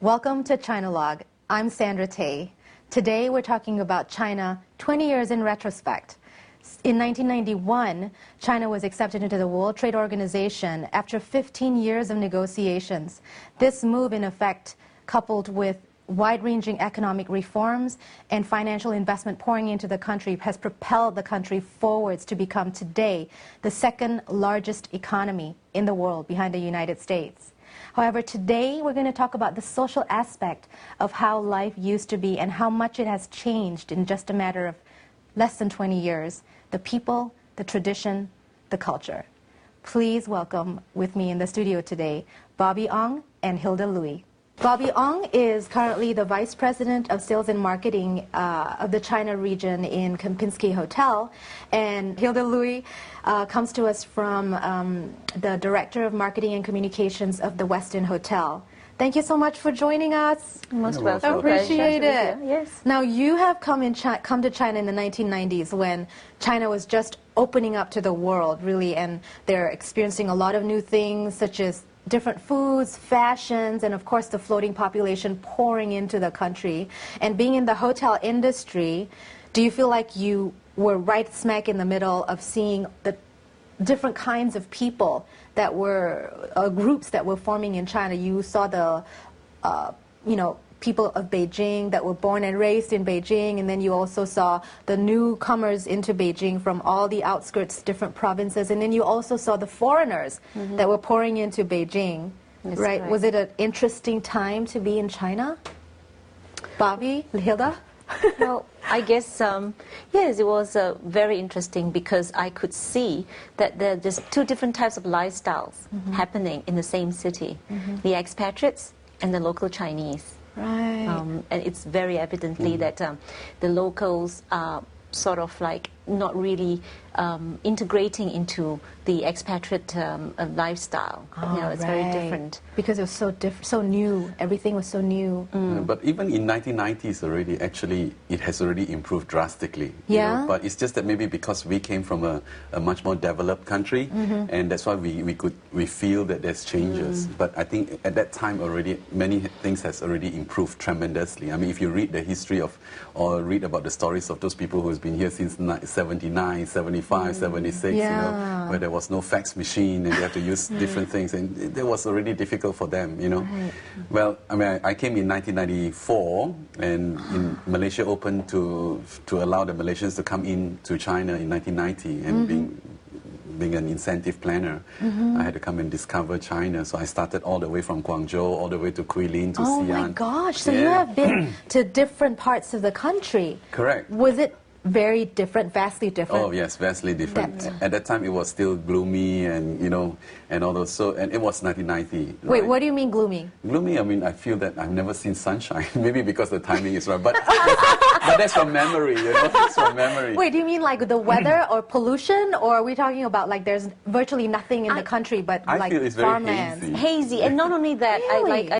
Welcome to China-log. I'm Sandra Tay. Today we're talking about China 20 years in retrospect. In 1991, China was accepted into the World Trade Organization after 15 years of negotiations. This move, in effect, coupled with wide-ranging economic reforms and financial investment pouring into the country, has propelled the country forwards to become today the second largest economy in the world behind the United States. However, today we're going to talk about the social aspect of how life used to be and how much it has changed in just a matter of less than 20 years. The people, the tradition, the culture. Please welcome with me in the studio today, Bobby Ong and Hilda Louie. Bobby Ong is currently the Vice President of Sales and Marketing of the China region in Kempinski Hotel. And Hilda Louie comes to us from the Director of Marketing and Communications of the Westin Hotel. Thank you so much for joining us. Most welcome. Appreciate it. Yes. Now, you have come to China in the 1990s when China was just opening up to the world, really, and they're experiencing a lot of new things, such as different foods, fashions, and of course the floating population pouring into the country. And being in the hotel industry, do you feel like you were right smack in the middle of seeing the different kinds of people that were, groups that were forming in China? You saw the, people of Beijing that were born and raised in Beijing, and then you also saw the newcomers into Beijing from all the outskirts, different provinces, and then you also saw the foreigners that were pouring into Beijing, right? Was it an interesting time to be in China? Bobby, Hilda? Well, I guess, yes, it was very interesting because I could see that there are just two different types of lifestyles happening in the same city. The expatriates and the local Chinese. Right. And it's very evidently that the locals are sort of like not really integrating into the expatriate lifestyle. It's very different. Because it was so different, so new. Everything was so new. But even in 1990s already, actually, it has already improved drastically. Yeah. But it's just that maybe because we came from a much more developed country, and that's why we feel that there's changes. But I think at that time already, many things has already improved tremendously. I mean, if you read the history of, or read about the stories of those people who's been here since 79, 75, 76, where there was no fax machine and they had to use different things, and it was already difficult for them, Right. Well, I mean, I came in 1994, and Malaysia opened to allow the Malaysians to come in to China in 1990, and being an incentive planner, I had to come and discover China. So I started all the way from Guangzhou, all the way to Guilin, to Xi'an. Oh my gosh, so you have been to different parts of the country. Correct. Was it very different, vastly different? Oh yes, vastly different. At that time, it was still gloomy, and and all those. So, and it was 1990. Wait, right? what do you mean gloomy? Gloomy. I mean, I feel that I've never seen sunshine. Maybe because the timing is right, but that's from memory. It's from memory. Wait, do you mean like the weather or pollution, or are we talking about like there's virtually nothing in the country but I like feel it's very farmlands? hazy. Hazy, and not only that, Really? I